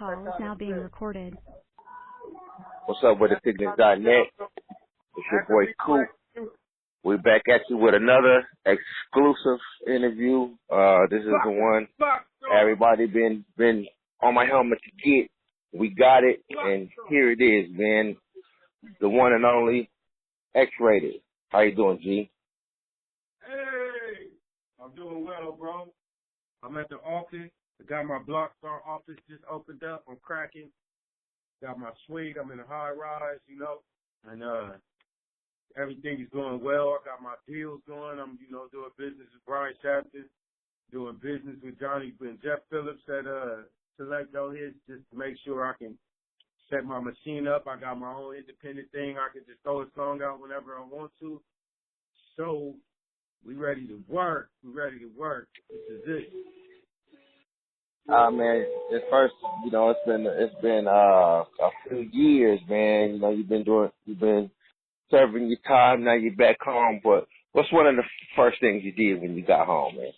Call is now being recorded. What's up with the Siccness.net? It's your boy Coop. We're back at you with another exclusive interview. This is the one everybody been on my helmet to get. We got it, and here it is, man. The one and only X-Rated. How you doing, G? Hey, I'm doing well, bro. I'm at the office. I got my Bloccstar office just opened up. I'm cracking. Got my suite. I'm in a high rise, and everything is going well. I got my deals going. I'm, doing business with Brian Shafton, doing business with Johnny and Jeff Phillips at Selecto here just to make sure I can set my machine up. I got my own independent thing. I can just throw a song out whenever I want to. So we ready to work. This is it. Man, at first, it's been a few years, man. You've been serving your time. Now you're back home. But what's one of the first things you did when you got home, man?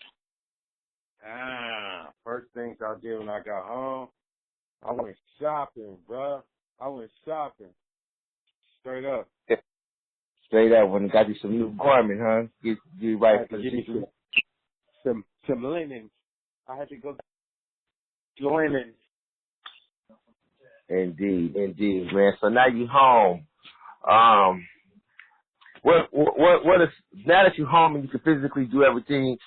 First things I did when I got home, I went shopping, bro. I went shopping. Straight up. Straight up, when you got you some new garment, huh? Get right for the season. Some linen. I had to go linen. Indeed, man. So now you home. What is now that you're home and you can physically do everything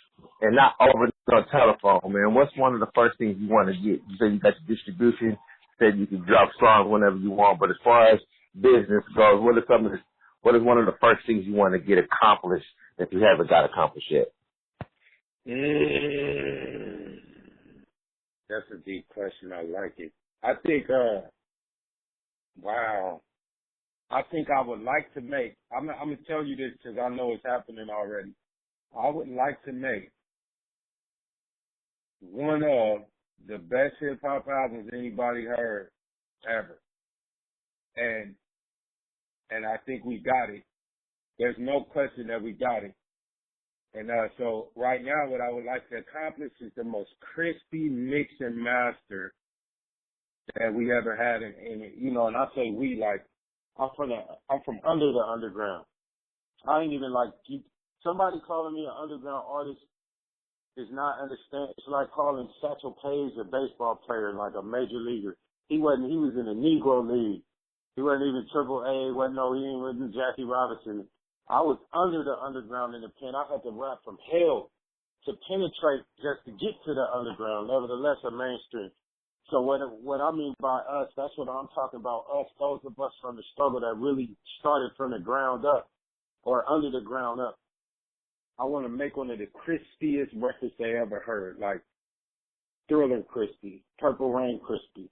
and not over the telephone, man? What's one of the first things you want to get? You said you got your distribution. You said you can drop songs whenever you want. But as far as business goes, what is one of the first things you want to get accomplished that you haven't got accomplished yet? That's a deep question. I like it. I think, wow. I think I would like to make, I'm going to tell you this because I know it's happening already. I would like to make one of the best hip-hop albums anybody heard ever. And I think we got it. There's no question that we got it. And so right now what I would like to accomplish is the most crispy mix and master that we ever had. And I say we, like, I'm from under the underground. I ain't even somebody calling me an underground artist is not understand. It's like calling Satchel Paige a baseball player, like a major leaguer. He was in the Negro League. He wasn't even Triple-A, he ain't with Jackie Robinson. I was under the underground in the pen. I had to rap from hell to penetrate just to get to the underground, nevertheless a mainstream. So what I mean by us, that's what I'm talking about, us, those of us from the struggle that really started from the ground up or under the ground up. I want to make one of the crispiest records they ever heard, like Thriller crispy, Purple Rain crispy.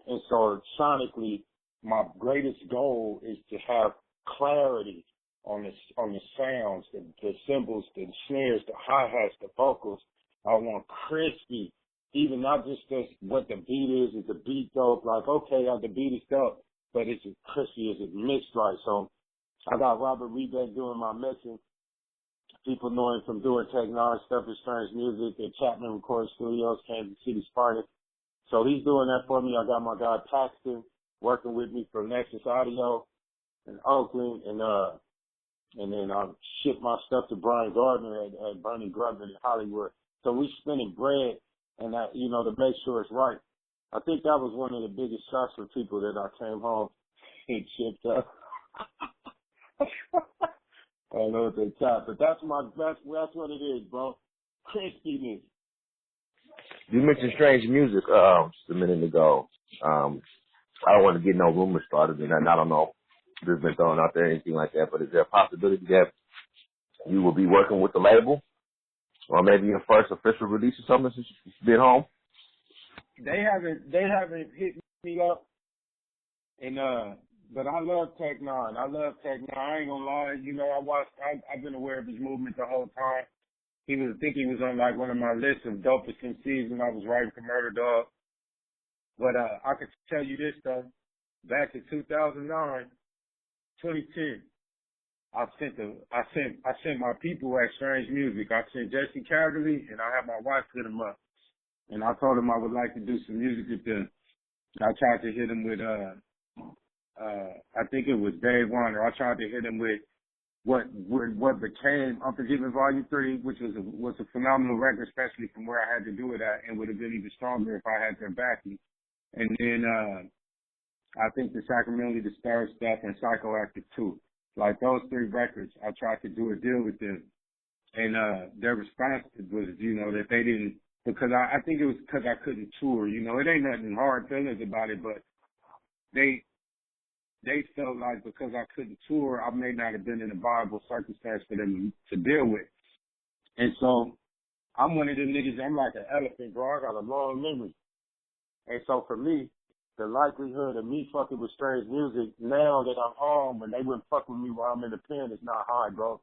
And so sonically, my greatest goal is to have clarity on the sounds, the cymbals, the snares, the hi-hats, the vocals. I want crispy. Even not just what the beat is the beat dope? Like, okay, the beat is dope, but is it crispy? Is it mixed right? So I got Robert Rebeck doing my mixing. People know him from doing Technology stuff, his Strange Music at Chapman Recording Studios, Kansas City, Spartan. So he's doing that for me. I got my guy Paxton working with me for Nexus Audio in Oakland, and then I ship my stuff to Brian Gardner at Bernie Grubman in Hollywood. So we spending bread. And that, to make sure it's right. I think that was one of the biggest shocks for people that I came home and chipped up. I don't know what they top, but that's what it is, bro. Crispiness. You mentioned Strange Music just a minute ago. I don't want to get no rumors started, and I don't know if there's been thrown out there or anything like that, but is there a possibility that you will be working with the label? Or maybe your first official release or something since you've been home? They haven't hit me up. And but I love Tech Nine. I ain't gonna lie, I've been aware of his movement the whole time. He was on like one of my lists of dopest MCs when I was writing for Murder Dog. But I could tell you this though. Back in 2009, 2010. I sent my people at Strange Music. I sent Jesse Cavalier, and I had my wife hit him up. And I told him I would like to do some music with them. I tried to hit him with I think it was Dave Warner. I tried to hit him with what became Unforgiven Volume 3, which was a phenomenal record, especially from where I had to do it at, and would have been even stronger if I had their backing. And then I think the Sacramento, the Star Stuff, and Psychoactive 2. Like those 3 records, I tried to do a deal with them. And their response was, that they didn't, because I think it was because I couldn't tour. It ain't nothing hard feelings about it, but they felt like because I couldn't tour, I may not have been in a viable circumstance for them to deal with. And so I'm one of them niggas, I'm like an elephant, bro. I got a long memory. And so for me, the likelihood of me fucking with strange music now that I'm home and they wouldn't fuck with me while I'm in the pen is not high, bro.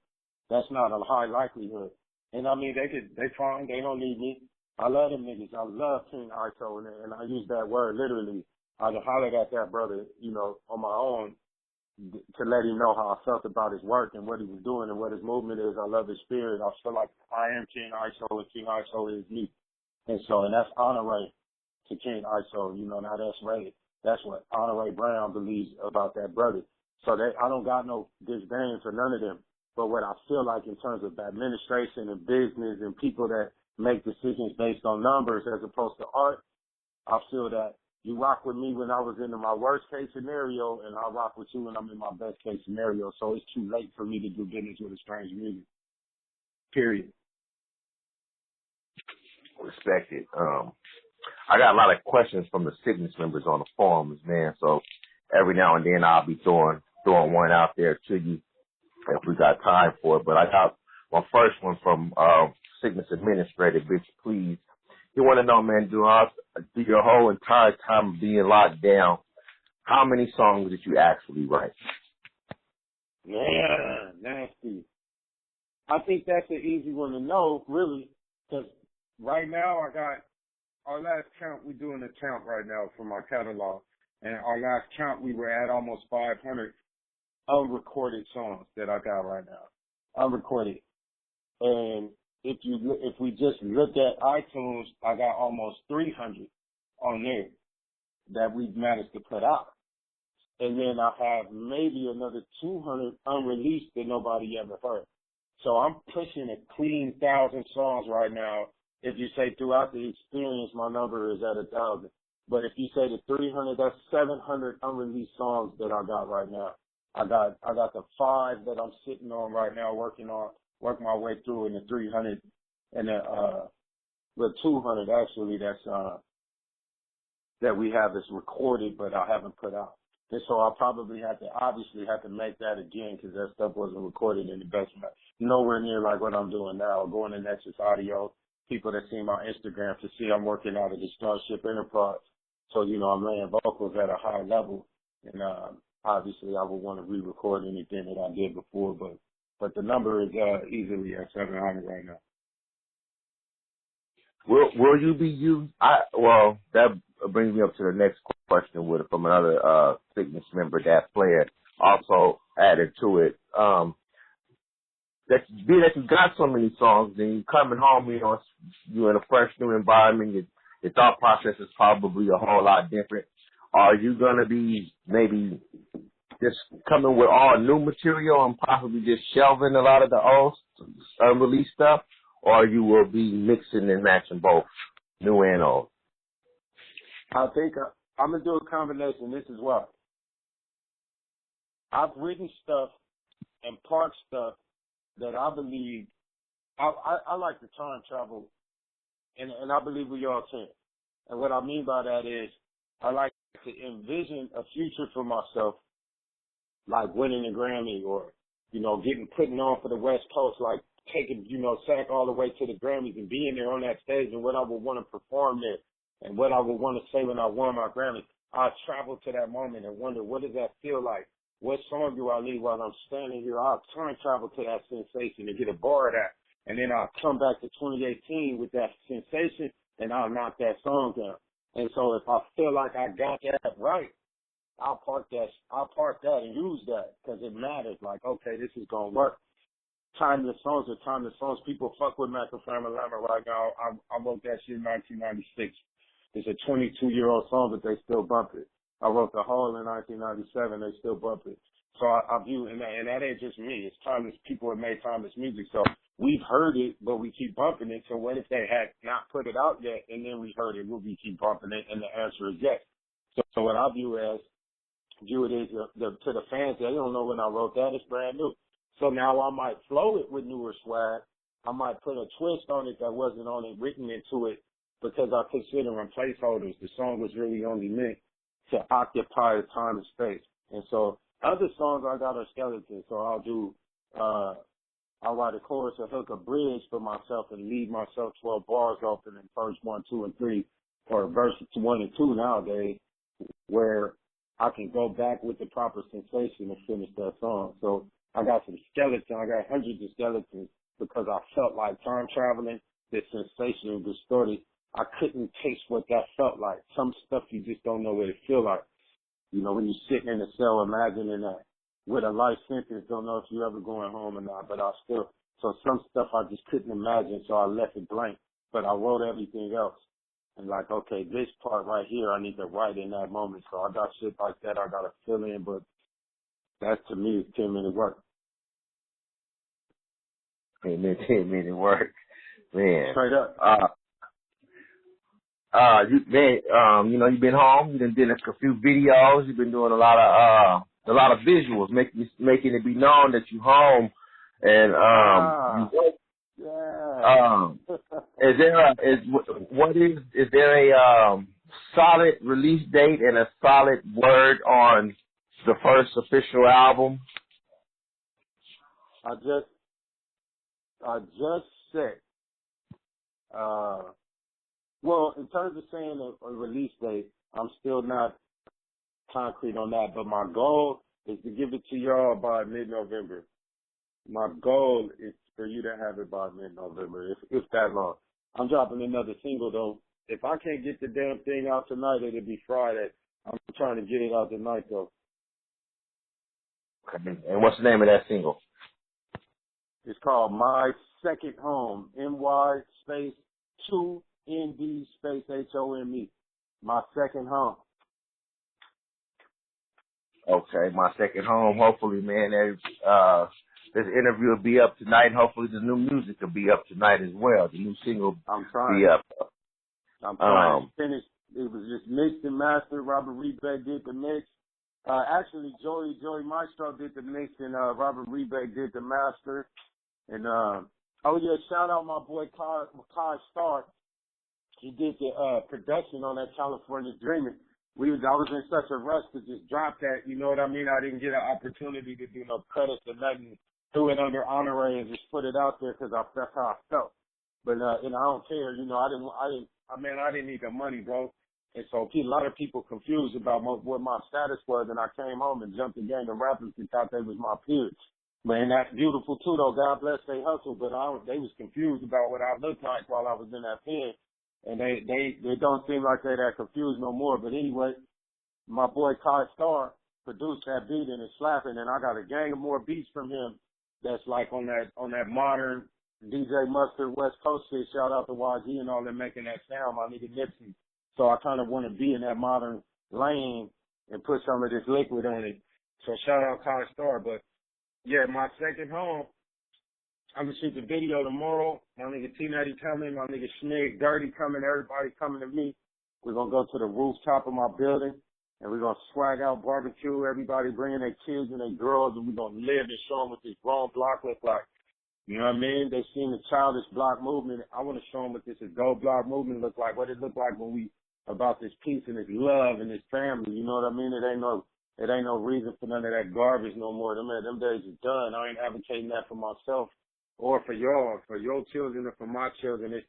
That's not a high likelihood. And I mean, they fine, they don't need me. I love them niggas. I love King Ito, and I use that word literally. I hollered at that brother, on my own to let him know how I felt about his work and what he was doing and what his movement is. I love his spirit. I feel like I am King Ito and King Ito is me. And that's Aunrae to King Ito, now that's Ray. That's what Aunrae Brown believes about that brother. So I don't got no disdain for none of them. But what I feel like in terms of administration and business and people that make decisions based on numbers as opposed to art, I feel that you rock with me when I was in my worst case scenario, and I rock with you when I'm in my best case scenario. So it's too late for me to do business with a strange music. Period. Respect it. I got a lot of questions from the Siccness members on the forums, man. So every now and then I'll be throwing one out there to you if we got time for it. But I got my first one from Siccness Administrator, bitch, please. You want to know, man, through your whole entire time of being locked down, how many songs did you actually write? Man, nasty. I think that's an easy one to know, really, because right now I got our last count. We're doing a count right now for my catalog, and our last count we were at almost 500 unrecorded songs that I got right now, unrecorded. And if we just look at iTunes, I got almost 300 on there that we've managed to put out. And then I have maybe another 200 unreleased that nobody ever heard. So I'm pushing a clean 1,000 songs right now. If you say throughout the experience, my number is at 1,000. But if you say the 300, that's 700 unreleased songs that I got right now. I got the 5 that I'm sitting on right now, work my way through, and the 300 and the 200 actually that we have is recorded, but I haven't put out. And so I'll probably have to make that again because that stuff wasn't recorded in the best way. Nowhere near like what I'm doing now. Going to Nexus Audio, people that see my Instagram to see I'm working out of the Starship Enterprise. So, I'm laying vocals at a high level. And obviously I would want to re-record anything that I did before, but the number is easily at 700 right now. Will you be used? Well, that brings me up to the next question from another Siccness member, that player, also added to it. That you got so many songs, and you coming home, you're in a fresh new environment. Your thought process is probably a whole lot different. Are you gonna be maybe just coming with all new material and possibly just shelving a lot of the old unreleased stuff, or you will be mixing and matching both new and old? I think I'm going to do a combination. This is why. I've written stuff and parked stuff that I believe, I like to time travel, and I believe we all can. And what I mean by that is I like to envision a future for myself, like winning a Grammy or, putting on for the West Coast, like taking, Sac all the way to the Grammys and being there on that stage and what I would want to perform there and what I would want to say when I won my Grammy. I travel to that moment and wonder, what does that feel like? What song do I leave while I'm standing here? I'll time travel to that sensation and get a bar of that. And then I'll come back to 2018 with that sensation and I'll knock that song down. And so if I feel like I got that right, I'll park that and use that because it matters. Like, okay, this is going to work. Timeless songs are timeless songs. People fuck with Macafama Lama right now. I wrote that shit in 1996. It's a 22-year-old song, but they still bump it. I wrote The Hole in 1997. They still bump it. So I view, and that ain't just me. It's timeless. People have made timeless music. So we've heard it, but we keep bumping it. So what if they had not put it out yet, and then we heard it? Will we keep bumping it? And the answer is yes. So what I view it as to the fans, they don't know when I wrote that. It's brand new. So now I might flow it with newer swag. I might put a twist on it that wasn't on it, written into it, because I consider them placeholders. The song was really only meant to occupy the time and space. And so other songs I got are skeletons. So I'll write a chorus, a hook, a bridge for myself and leave myself 12 bars open in verse 1, 2, and 3, or verse 1 and 2 nowadays, where I can go back with the proper sensation and finish that song. So I got some skeletons. I got hundreds of skeletons because I felt like time traveling, this sensational, distorted. I couldn't taste what that felt like. Some stuff you just don't know what it feel like. You know, when you're sitting in a cell imagining that with a life sentence, don't know if you're ever going home or not, but so some stuff I just couldn't imagine, so I left it blank. But I wrote everything else. And like, okay, this part right here, I need to write in that moment. So I got shit like that I got to fill in, but that to me is 10-minute work. 10-minute work, man. Straight up. You've been home. You done did a few videos. You've been doing a lot of visuals, making it be known that you home. And you work. Yeah. Is there a solid release date and a solid word on the first official album? I just said, well, in terms of saying a release date, I'm still not concrete on that, but my goal is to give it to y'all by mid-November. My goal is for you to have it by mid-November, if that long. I'm dropping another single, though. If I can't get the damn thing out tonight, it'll be Friday. I'm trying to get it out tonight, though. Okay. And what's the name of that single? It's called My Second Home, MY space 2 ND space HOME. My Second Home. Okay, My Second Home. Hopefully, man, this interview will be up tonight. Hopefully, the new music will be up tonight as well. The new single will be up. I'm trying to finish. It was just mixed and mastered. Robert Rebeck did the mix. Actually, Joey Maestro did the mix, and Robert Rebeck did the master. And shout out my boy Kai Stark. He did the production on that California Dreaming. I was in such a rush to just drop that, you know what I mean? I didn't get an opportunity to do no credits or nothing. Threw it under Aunrae and just put it out there because that's how I felt. But and I don't care, you know. I didn't need the money, bro. And so a lot of people confused about what my status was, and I came home and jumped the gang of rappers and thought they was my peers. Man, that's beautiful too, though. God bless they hustle, but they was confused about what I looked like while I was in that pen. And they don't seem like they're that confused no more. But anyway, my boy Kai Star produced that beat and it's slapping, and I got a gang of more beats from him that's like on that modern DJ Mustard West Coast shit. Shout out to YG and all them making that sound, my nigga Nipsey. So I kind of want to be in that modern lane and put some of this liquid on it. So shout out Kai Star. But yeah, My Second Home. I'm going to shoot the video tomorrow. My nigga T-Natty coming, my nigga Schmig, Dirty coming, everybody coming to me. We're going to go to the rooftop of my building, and we're going to swag out, barbecue, everybody bringing their kids and their girls, and we're going to live and show them what this grown block look like. You know what I mean? They've seen the childish block movement. I want to show them what this adult block movement look like, what it look like when we about this peace and this love and this family. You know what I mean? It ain't no reason for none of that garbage no more. Them days are done. I ain't advocating that for myself. Or for y'all, for your children, or for my children, it's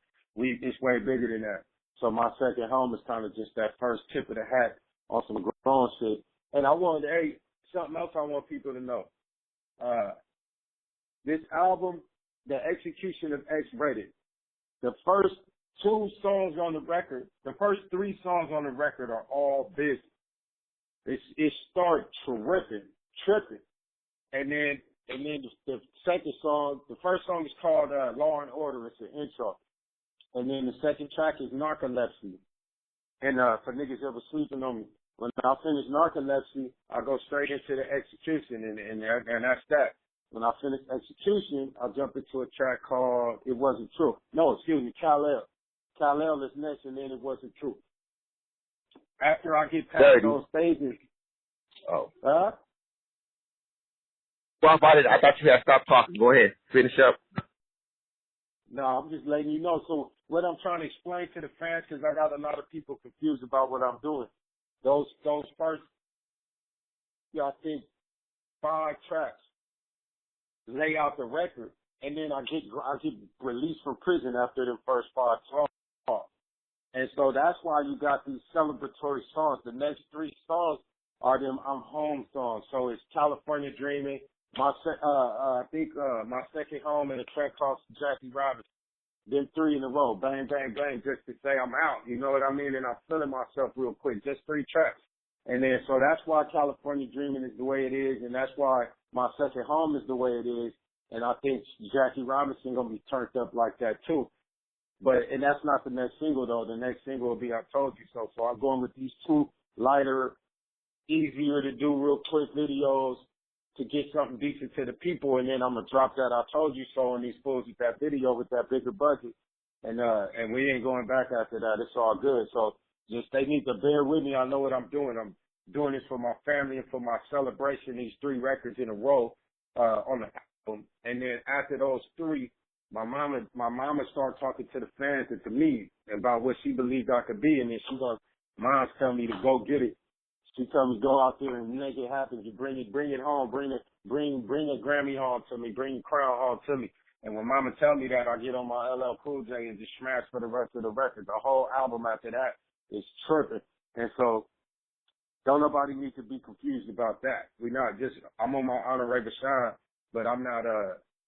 way bigger than that. So My Second Home is kind of just that first tip of the hat on some grown shit. And something else I want people to know. This album, the execution of X-Rated, the first 2 songs on the record, the first 3 songs on the record are all busy. It started tripping. And then the second song, the first song is called Law and Order. It's an intro. And then the second track is Narcolepsy. And for niggas that was sleeping on me, when I finish Narcolepsy, I go straight into the Execution, and that's that. When I finish Execution, I jump into a track called It Wasn't True. No, excuse me, Kal-El. Kal-El is next, and then It Wasn't True. After I get past those stages. Oh. Huh? Well, I thought you had stopped talking. Go ahead. Finish up. No, I'm just letting you know. So what I'm trying to explain to the fans, because I got a lot of people confused about what I'm doing. Those first, I think 5 tracks lay out the record, and then I get released from prison after the first 5 songs. And so that's why you got these celebratory songs. The next 3 songs are them I'm Home songs. So it's California Dreaming, my Second Home, and a track called Jackie Robinson. Then 3 in a row, bang, bang, bang, just to say I'm out. You know what I mean? And I'm feeling myself real quick. Just 3 tracks. And then, so that's why California Dreaming is the way it is, and that's why My Second Home is the way it is. And I think Jackie Robinson gonna be turned up like that too. And that's not the next single though. The next single will be I Told You So. So I'm going with these 2 lighter, easier to do real quick videos to get something decent to the people, and then I'm gonna drop that I Told You So on these fools with that video with that bigger budget. And we ain't going back after that. It's all good. So just they need to bear with me. I know what I'm doing. I'm doing this for my family and for my celebration, these 3 records in a row on the album. And then after those 3, my mama started talking to the fans and to me about what she believed I could be, and then Mom's telling me to go get it. She told me go out there and make it happen. You bring it home, bring a Grammy home to me, bring a crown home to me. And when Mama tell me that, I get on my LL Cool J and just smash for the rest of the record. The whole album after that is tripping. And so don't nobody need to be confused about that. I'm on my Aunrae Brown, but I'm not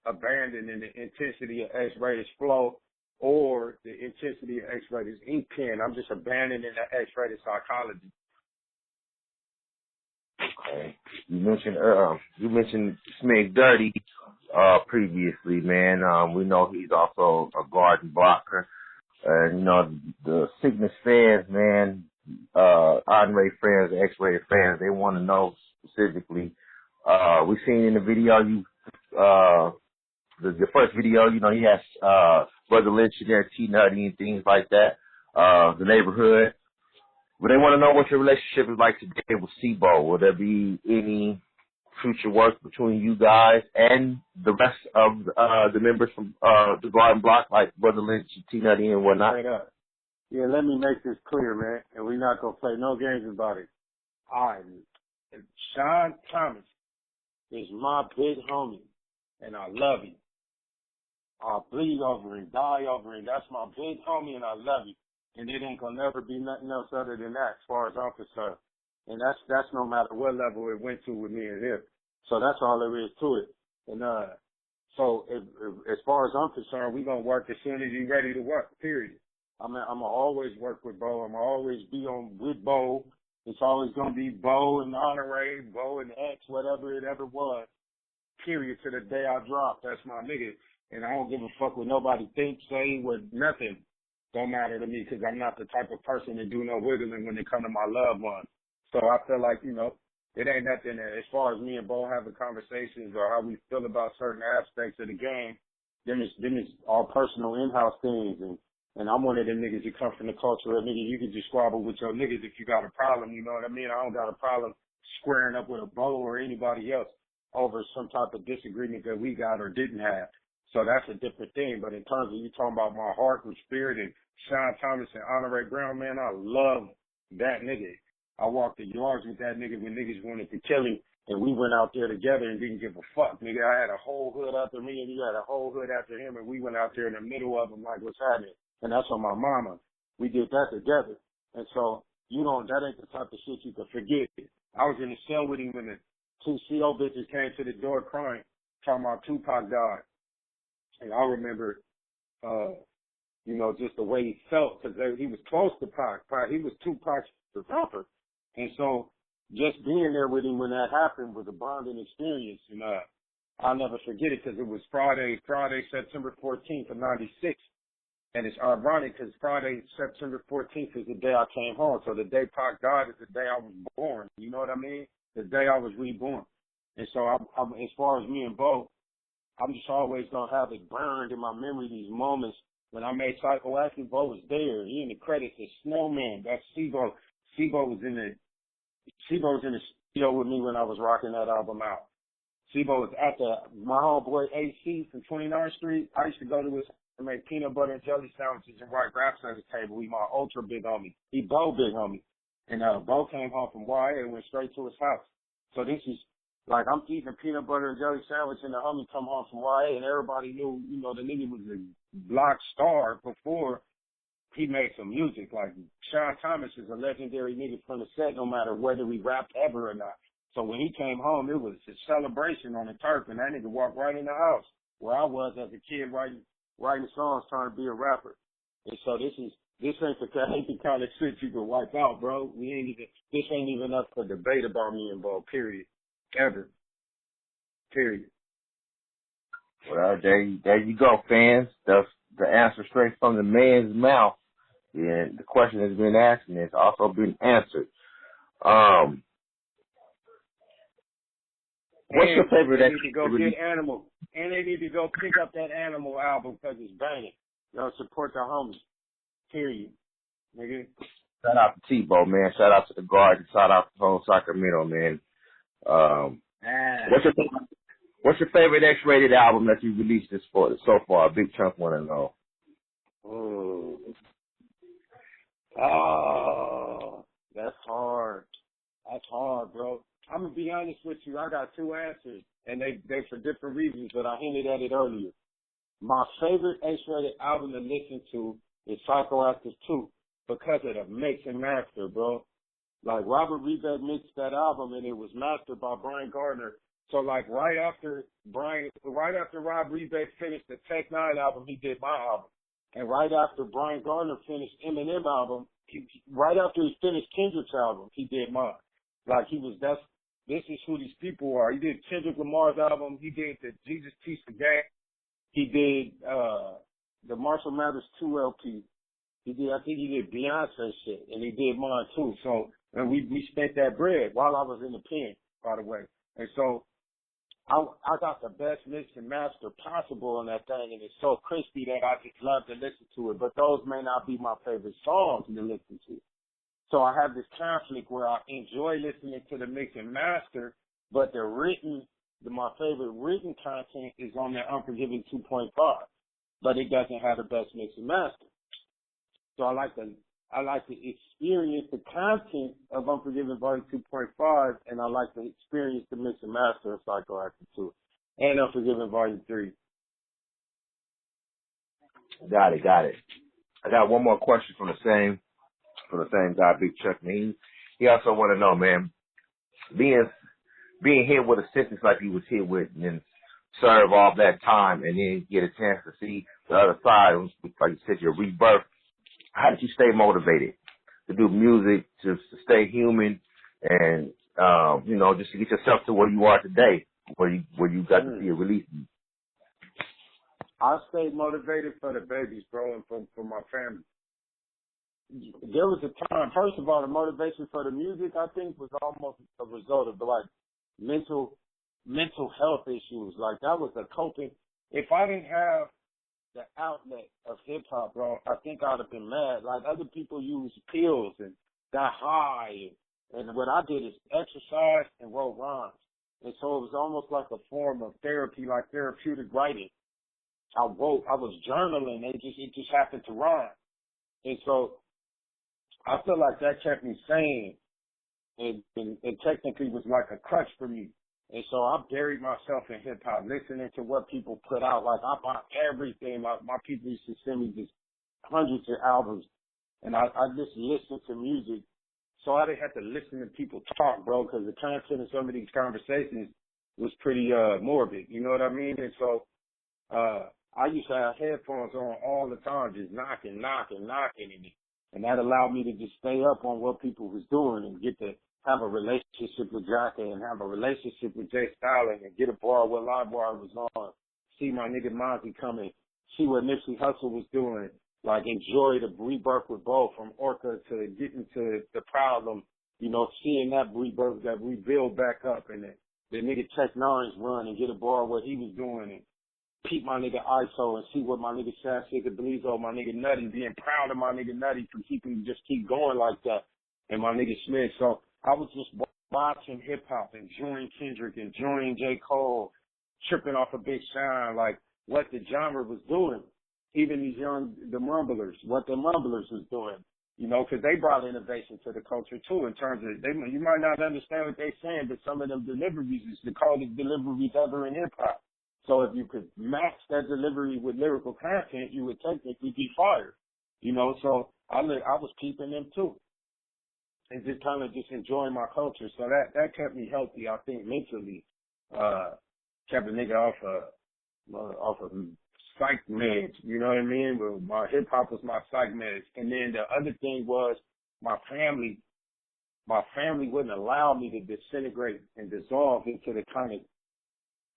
abandoning the intensity of X-Rated Flow or the intensity of X-Rated Ink Pen. I'm just abandoning the X-Rated Psychology. Okay. You mentioned Smig Dirty previously, man. We know he's also a Garden Blocker. And the Siccness fans, man, Aunrae fans, X-Rated fans, they want to know specifically. We seen in the video the first video, he has Brother Lynch in there, T-Nutty and things like that. The neighborhood. But they want to know what your relationship is like today with C-Bo. Will there be any future work between you guys and the rest of the members from the Garden Blocc, like Brother Lynch, T-Nutty, and whatnot? Straight up. Yeah, let me make this clear, man, and we're not going to play no games about it. Shawn Thomas is my big homie, and I love him. I'll bleed over him, die over him. That's my big homie, and I love him. And it ain't gonna never be nothing else other than that, as far as I'm concerned. And that's no matter what level it went to with me and him. So that's all there is to it. And so as far as I'm concerned, we gonna work as soon as he's ready to work. Period. I'm gonna always work with Bo. I'm gonna always be with Bo. It's always gonna be Bo and Aunrae, Bo and X, whatever it ever was. Period. To the day I drop. That's my nigga. And I don't give a fuck what nobody thinks, say, what nothing. Don't matter to me because I'm not the type of person to do no wiggling when it come to my loved ones. So I feel like, it ain't nothing as far as me and Bo having conversations or how we feel about certain aspects of the game. Them is all personal in-house things. And I'm one of them niggas that come from the culture of nigga, you can just squabble with your niggas if you got a problem, you know what I mean? I don't got a problem squaring up with a Bo or anybody else over some type of disagreement that we got or didn't have. So that's a different thing. But in terms of you talking about my heart and spirit and Shawn Thomas and Aunrae Brown, man, I love that nigga. I walked the yards with that nigga when niggas wanted to kill him, and we went out there together and didn't give a fuck, nigga. I had a whole hood after me, and he had a whole hood after him, and we went out there in the middle of them like, what's happening? And that's on my mama. We did that together. And so, that ain't the type of shit you can forget. I was in the cell with him when the 2 CO bitches came to the door crying, talking about Tupac died. And I remember, just the way he felt, because he was close to Pac. He was Tupac's rapper. And so just being there with him when that happened was a bonding experience. And I'll never forget it because it was Friday, September 14th of 96. And it's ironic because Friday, September 14th is the day I came home. So the day Pac died is the day I was born. You know what I mean? The day I was reborn. And so I'm as far as me and Bo, I'm just always going to have it burned in my memory, these moments. When I made Psychoactive, Bo was there. He in the credits as Snowman. That's C-Bo. C-Bo was in the studio with me when I was rocking that album out. C-Bo was at my homeboy AC from 29th Street. I used to go to his and make peanut butter and jelly sandwiches and write raps at the table. He my ultra big homie. He Bo big homie. And Bo came home from YA and went straight to his house. So this is like I'm eating a peanut butter and jelly sandwich and the homie come home from YA and everybody knew, you know, the nigga was a Bloccstar before he made some music. Like Shawn Thomas is a legendary nigga from the set no matter whether we rapped ever or not. So when he came home, it was a celebration on the turf and that nigga walked right in the house where I was as a kid writing songs trying to be a rapper. And so this ain't the kind of shit you can wipe out, bro. This ain't even up for debate about me and Bo, period. Ever. Period. Well, there you go, fans. That's the answer straight from the man's mouth. And the question has been asked and it's also been answered. What's your favorite activity? They need to go get Animal. And they need to go pick up that Animal album because it's banging. Support the homies. Period. Nigga. Shout out to T-Bo, man. Shout out to the Garden. Shout out to home Sacramento, man. What's your favorite X-rated album that you've released so far? Big Chunk want to know. Oh, that's hard. That's hard, bro. I'm going to be honest with you. I got two answers, and they for different reasons, but I hinted at it earlier. My favorite X-rated album to listen to is Psychoactive 2 because of the mix and master, bro. Like, Robert Rebeck mixed that album, and it was mastered by Brian Gardner. So, like, right after Rob Rebeck finished the Tech 9 album, he did my album. And right after Brian Gardner finished Eminem album, right after he finished Kendrick's album, he did mine. Like, this is who these people are. He did Kendrick Lamar's album. He did the Jesus Teach the Gang. He did the Marshall Mathers 2 LP. I think he did Beyonce shit, and he did mine too. So, and we spent that bread while I was in the pen, by the way. And so, I got the best mix and master possible on that thing, and it's so crispy that I just love to listen to it. But those may not be my favorite songs to listen to. So I have this conflict where I enjoy listening to the mix and master, but my favorite written content is on that Unforgiven 2.5, but it doesn't have the best mix and master. So I like to experience the content of Unforgiven Volume 2.5, and I like to experience the mix and master of Psychoactive 2 and Unforgiven Volume 3. Got it. I got one more question from the same guy, Big Chuck. He also want to know, man, being hit with a sentence like he was hit with, and then serve all that time, and then get a chance to see the other side, like you said, your rebirth. How did you stay motivated to do music, to stay human, and just to get yourself to where you are today, where you got to see a release? I stayed motivated for the babies, bro, and for my family. There was a time, first of all, the motivation for the music, I think, was almost a result of like mental health issues. Like that was a coping. If I didn't have the outlet of hip hop, bro, I think I'd have been mad. Like other people use pills and got high, and what I did is exercise and wrote rhymes. And so it was almost like a form of therapy, like therapeutic writing. I was journaling, it just happened to rhyme. And so I feel like that kept me sane and technically was like a crutch for me. And so I buried myself in hip hop, listening to what people put out. Like I bought everything. My people used to send me just hundreds of albums, and I just listened to music. So I didn't have to listen to people talk, bro, because the content of some of these conversations was pretty morbid. You know what I mean? And so I used to have headphones on all the time, just knocking, and that allowed me to just stay up on what people was doing and get to have a relationship with Jacka and have a relationship with Jay Styling and get a bar where LimeWire was on, see my nigga Mozzie coming, see what Nipsey Hussle was doing, like enjoy the rebirth with both, from Orca to getting to the problem, you know, seeing that rebirth, that rebuild back up, and the nigga Tech Nines run and get a bar what he was doing, and peep my nigga ISO and see what my nigga Shaq Beliezo, my nigga Nutty, being proud of my nigga Nutty for keep going like that, and my nigga Smith. So I was just watching hip hop, enjoying Kendrick, enjoying J. Cole, tripping off a Big Sean, like what the genre was doing. Even these the mumblers, what the mumblers was doing, you know, because they brought innovation to the culture too. In terms of you might not understand what they're saying, but some of them deliveries is the coldest deliveries ever in hip hop. So if you could match that delivery with lyrical content, you would technically be fired, you know. So I was peeping them too, and just kind of just enjoying my culture. So that kept me healthy, I think, mentally. Kept a nigga off of psych meds, you know what I mean? But my hip hop was my psych meds. And then the other thing was my family wouldn't allow me to disintegrate and dissolve into the kind of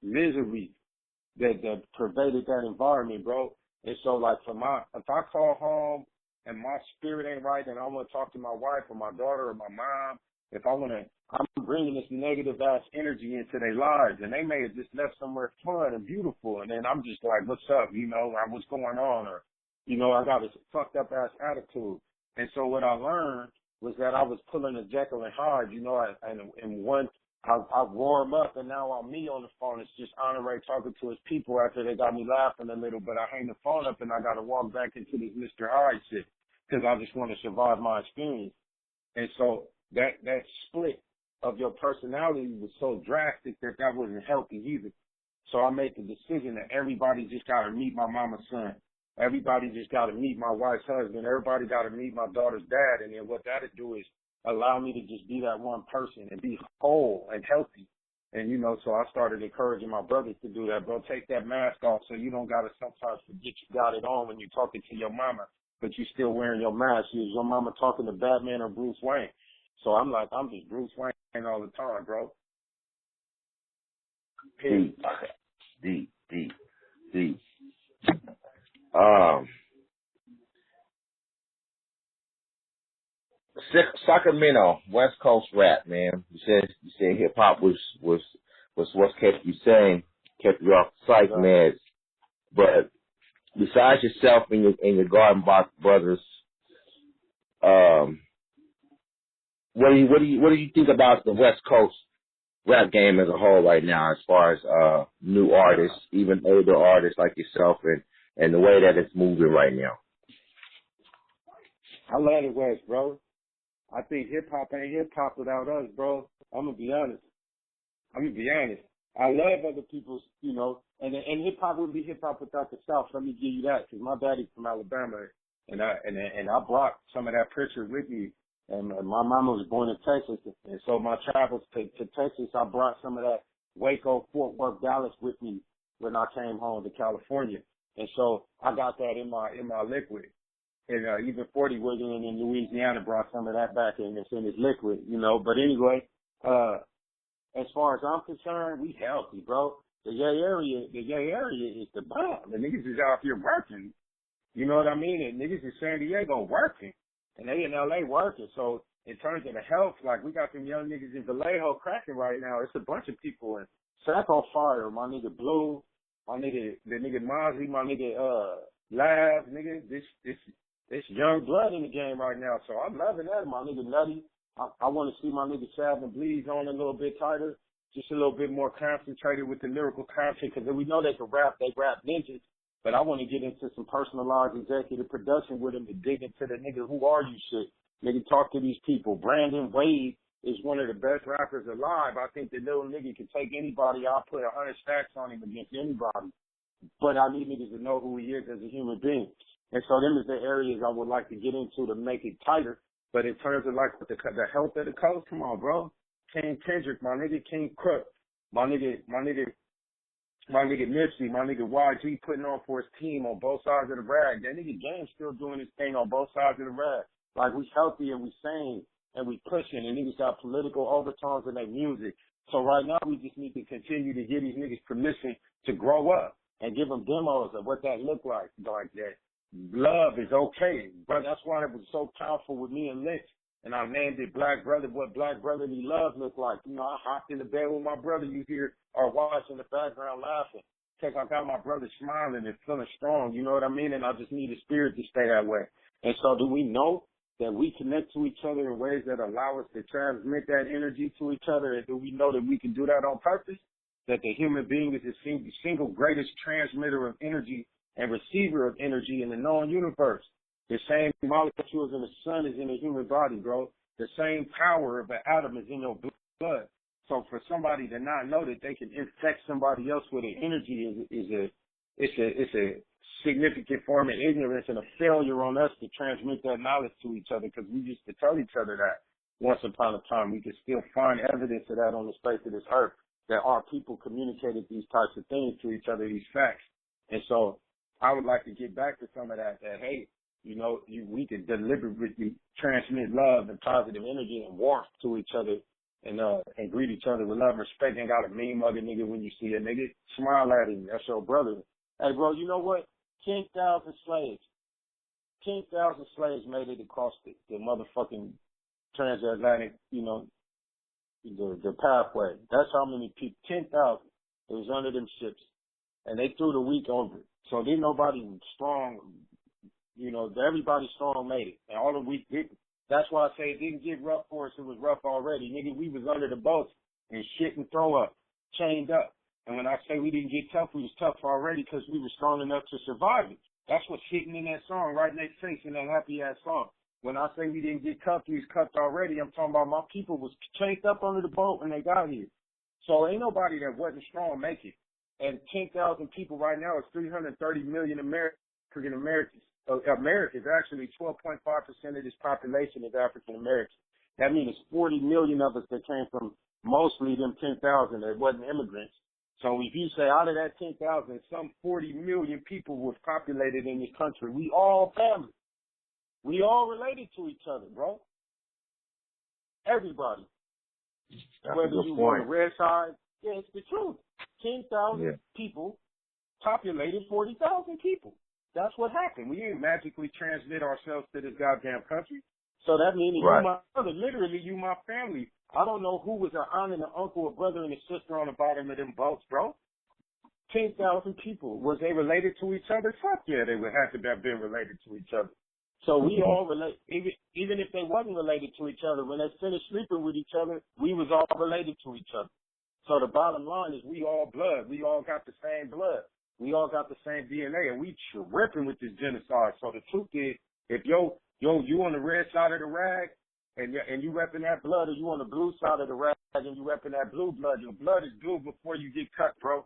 misery that pervaded that environment, bro. And so like if I call home and my spirit ain't right and I want to talk to my wife or my daughter or my mom, I'm bringing this negative ass energy into their lives, and they may have just left somewhere fun and beautiful, and then I'm just like, what's up, you know, what's going on, or, you know, I got this fucked up ass attitude. And so what I learned was that I was pulling a Jekyll and Hyde, you know, and one, I roar them up, and now I'm me on the phone. It's just Aunrae talking to his people after they got me laughing a little, but I hang the phone up and I got to walk back into this Mr. Hyde shit because I just want to survive my experience. And so that split of your personality was so drastic that wasn't healthy either. So I made the decision that everybody just got to meet my mama's son. Everybody just got to meet my wife's husband. Everybody got to meet my daughter's dad. And then what that'll do is allow me to just be that one person and be whole and healthy. And, you know, so I started encouraging my brothers to do that. Bro, take that mask off so you don't got to sometimes forget you got it on when you're talking to your mama, but you still wearing your mask. Is your mama talking to Batman or Bruce Wayne? So I'm just Bruce Wayne all the time, bro. Deep. Sacramento, West Coast rap, man. You said hip hop was what kept you sane, kept you off psych meds. But besides yourself and your Garden Blocc brothers, what do you think about the West Coast rap game as a whole right now, as far as new artists, even older artists like yourself, and the way that it's moving right now? I love the West, bro. I think hip hop ain't hip hop without us, bro. I'm gonna be honest. I love other people's, you know, and hip hop wouldn't be hip hop without the South. Let me give you that, because my daddy's from Alabama, and I brought some of that pressure with me. And my mama was born in Texas, and so my travels to Texas, I brought some of that Waco, Fort Worth, Dallas with me when I came home to California. And so I got that in my liquid. And even 40 Wiggin in Louisiana brought some of that back in. It's in his liquid, you know. But anyway, as far as I'm concerned, we healthy, bro. The Yay Area is the bomb. The niggas is out here working. You know what I mean? And niggas in San Diego working. And they in LA working. So in terms of the health, like we got some young niggas in Vallejo cracking right now. It's a bunch of people in Sac on fire. My nigga Blue, the nigga Mozzie, my nigga Lab, nigga, this young blood in the game right now. So I'm loving that. My nigga Nutty. I want to see my nigga Sav and Bleeds on a little bit tighter, just a little bit more concentrated with the lyrical content, because we know they rap ninjas. But I want to get into some personalized executive production with them to dig into the nigga, who are you shit. Nigga, talk to these people. Brandon Wade is one of the best rappers alive. I think the little nigga can take anybody. I'll put 100 stacks on him against anybody. But I need niggas to know who he is as a human being. And so them is the areas I would like to get into to make it tighter. But in terms of like the health of the coast, come on, bro. King Kendrick, my nigga King Crip, my nigga Nipsey, my nigga YG putting on for his team on both sides of the rag. That nigga Game still doing his thing on both sides of the rag. Like, we healthy and we sane and we pushing, and niggas got political overtones in their music. So right now we just need to continue to give these niggas permission to grow up and give them demos of what that look like that. love is okay. But that's why it was so powerful with me and Lynch. And I named it Black Brother, what Black Brotherly love looked like. You know, I hopped in the bed with my brother, you hear our wives in the background laughing. Because I got my brother smiling and feeling strong, you know what I mean? And I just need a spirit to stay that way. And so do we know that we connect to each other in ways that allow us to transmit that energy to each other? And do we know that we can do that on purpose? That the human being is the single greatest transmitter of energy and receiver of energy in the known universe. The same molecules in the sun is in the human body, bro. The same power of an atom is in your blood. So for somebody to not know that they can infect somebody else with an energy is a significant form of ignorance and a failure on us to transmit that knowledge to each other, because we used to tell each other that once upon a time. We could still find evidence of that on the face of this earth, that our people communicated these types of things to each other, these facts. And so I would like to get back to some of that, hey, you know, we could deliberately transmit love and positive energy and warmth to each other and greet each other with love and respect. Ain't got a mean mugger nigga when you see a nigga. Smile at him. That's your brother. Hey, bro, you know what? 10,000 slaves. 10,000 slaves made it across the motherfucking transatlantic, you know, the pathway. That's how many people. 10,000. It was under them ships. And they threw the weak over it. So didn't nobody strong, you know, everybody strong made it. And all the weak didn't. That's why I say it didn't get rough for us. It was rough already. Nigga, we was under the boats and shit and throw up, chained up. And when I say we didn't get tough, we was tough already because we were strong enough to survive it. That's what's hitting in that song, right in their face in that happy-ass song. When I say we didn't get cuffed, we was cuffed already, I'm talking about my people was chained up under the boat when they got here. So ain't nobody that wasn't strong make it. And 10,000 people right now is 330 million Americans. Americans, actually 12.5% of this population is African American. That means 40 million of us that came from mostly them 10,000 that wasn't immigrants. So if you say out of that 10,000, some 40 million people was populated in this country. We all family. We all related to each other, bro. Everybody. That's whether you on the red side, yeah, it's the truth. 10,000 people populated 40,000 people. That's what happened. We didn't magically transmit ourselves to this goddamn country. So that means you my brother, literally you my family. I don't know who was an aunt and an uncle, a brother and a sister on the bottom of them boats, bro. 10,000 people. Was they related to each other? Fuck yeah, they would have to have been related to each other. So we all relate, even if they wasn't related to each other, when they finished sleeping with each other, we was all related to each other. So the bottom line is we all blood. We all got the same blood. We all got the same DNA, and we tripping with this genocide. So the truth is, if you on the red side of the rag, and you repping that blood, or you on the blue side of the rag, and you repping that blue blood, your blood is blue before you get cut, bro.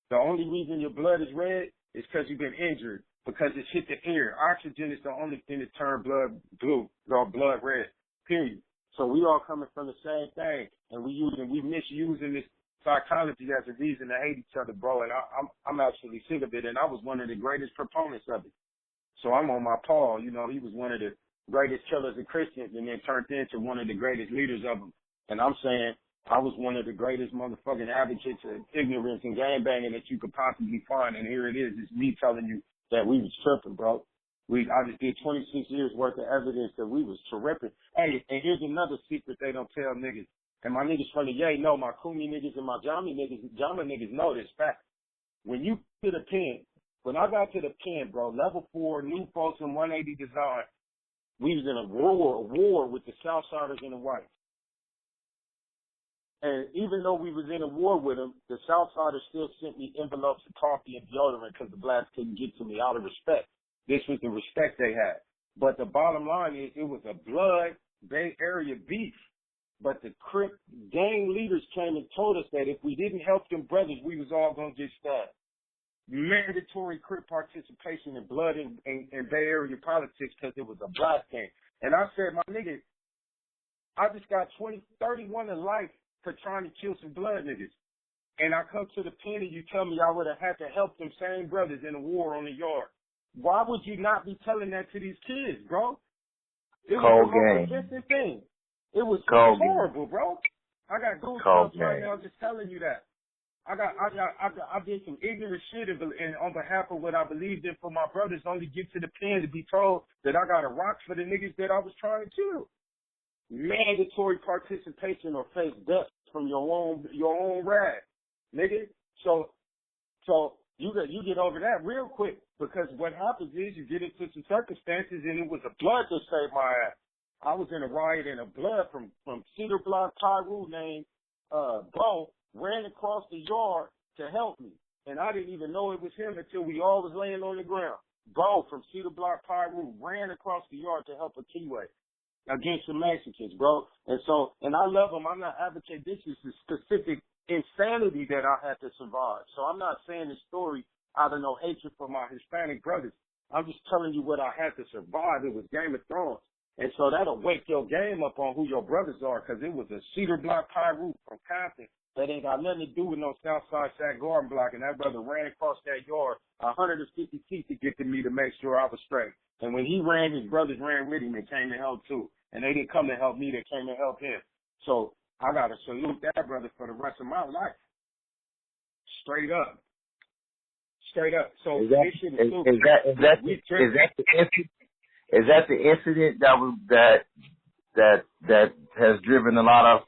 The only reason your blood is red is because you've been injured, because it's hit the air. Oxygen is the only thing that turns blood blue, or blood red, period. So we all coming from the same thing, and we misusing this psychology as a reason to hate each other, bro. And I'm actually sick of it, and I was one of the greatest proponents of it. So I'm on my Paul. You know, he was one of the greatest killers of Christians, and then turned into one of the greatest leaders of them. And I'm saying I was one of the greatest motherfucking advocates of ignorance and gangbanging that you could possibly find. And here it is. It's me telling you that we was tripping, bro. I just did 26 years worth of evidence that we was tripping. Hey, and here's another secret they don't tell niggas. And my niggas from the Yay know, my Kumi niggas and my Jama niggas know this fact. When you to the pen, when I got to the pen, bro, level 4, new folks in 180 design, we was in a war with the Southsiders and the whites. And even though we was in a war with them, the Southsiders still sent me envelopes of coffee and deodorant because the blacks couldn't get to me out of respect. This was the respect they had. But the bottom line is it was a blood Bay Area beef. But the Crip gang leaders came and told us that if we didn't help them brothers, we was all going to get stabbed. Mandatory Crip participation in blood and Bay Area politics because it was a black thing. And I said, my nigga, I just got 31 in life for trying to kill some blood niggas. And I come to the pen and you tell me I would have had to help them same brothers in a war on the yard. Why would you not be telling that to these kids, bro? It was the most consistent thing. It was horrible, bro. I got goosebumps right now just telling you that. I did some ignorant shit and on behalf of what I believed in for my brothers, only get to the pen to be told that I got a rock for the niggas that I was trying to kill. Mandatory participation or face death from your own rag, nigga. So you get over that real quick, because what happens is you get into some circumstances, and it was a blood that saved my ass. I was in a riot and a blood from Cedar Block Pyru named Bo ran across the yard to help me, and I didn't even know it was him until we all was laying on the ground. Bo from Cedar Block Pyru ran across the yard to help a Kiwi against the Mexicans, bro. And I love them. I'm not advocating. This is a specific insanity that I had to survive. So I'm not saying this story out of no hatred for my Hispanic brothers. I'm just telling you what I had to survive. It was Game of Thrones. And so that'll wake your game up on who your brothers are, because it was a Cedar Block Pyru from Compton that ain't got nothing to do with no Southside Sac Garden Block. And that brother ran across that yard 150 feet to get to me to make sure I was straight. And when he ran, his brothers ran with him and came to help too. And they didn't come to help me, they came to help him. So I gotta salute that brother for the rest of my life. Straight up. So is that the incident that has driven a lot of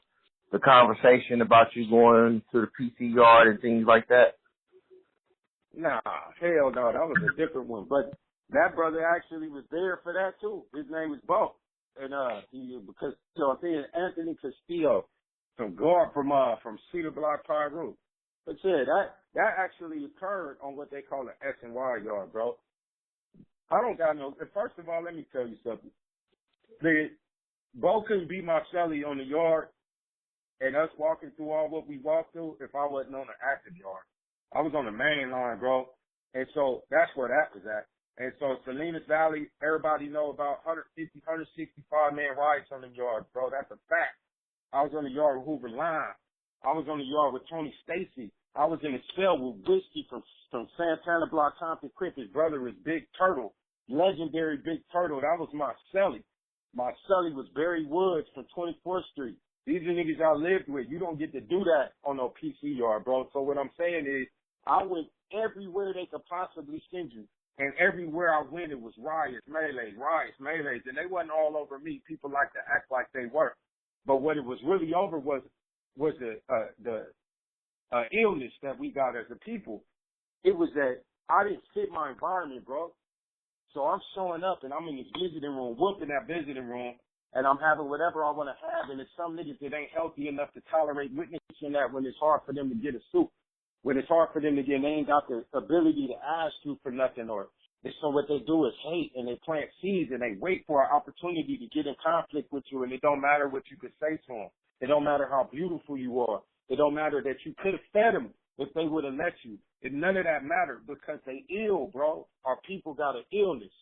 the conversation about you going to the PC yard and things like that? Nah, hell no, that was a different one. But that brother actually was there for that too. His name was Bo. And I think Anthony Castillo from Cedar Block Pyru. But yeah, that actually occurred on what they call an S&Y yard, bro. I don't got no. First of all, let me tell you something. Bo couldn't be my celly on the yard, and us walking through all what we walked through if I wasn't on the active yard. I was on the main line, bro. And so that's where that was at. And so Salinas Valley, everybody know about 150, 165-man riots on the yard, bro. That's a fact. I was on the yard with Hoover Line. I was on the yard with Tony Stacy. I was in a cell with Whiskey from Santana Block Crip. His brother is Big Turtle, legendary Big Turtle. That was my celly. My celly was Barry Woods from 24th Street. These are niggas I lived with. You don't get to do that on no PC yard, bro. So what I'm saying is I went everywhere they could possibly send you. And everywhere I went, it was riots, melees. And they wasn't all over me. People like to act like they were. But what it was really over was the illness that we got as a people. It was that I didn't fit my environment, bro. So I'm showing up and I'm in this visiting room, whooping that visiting room, and I'm having whatever I want to have. And it's some niggas that ain't healthy enough to tolerate witnessing that when it's hard for them to get a suit. When it's hard for them to get, they ain't got the ability to ask you for nothing, or so what they do is hate, and they plant seeds, and they wait for an opportunity to get in conflict with you, and it don't matter what you could say to them. It don't matter how beautiful you are. It don't matter that you could have fed them if they would have let you. None of that mattered because they ill, bro. Our people got an illness.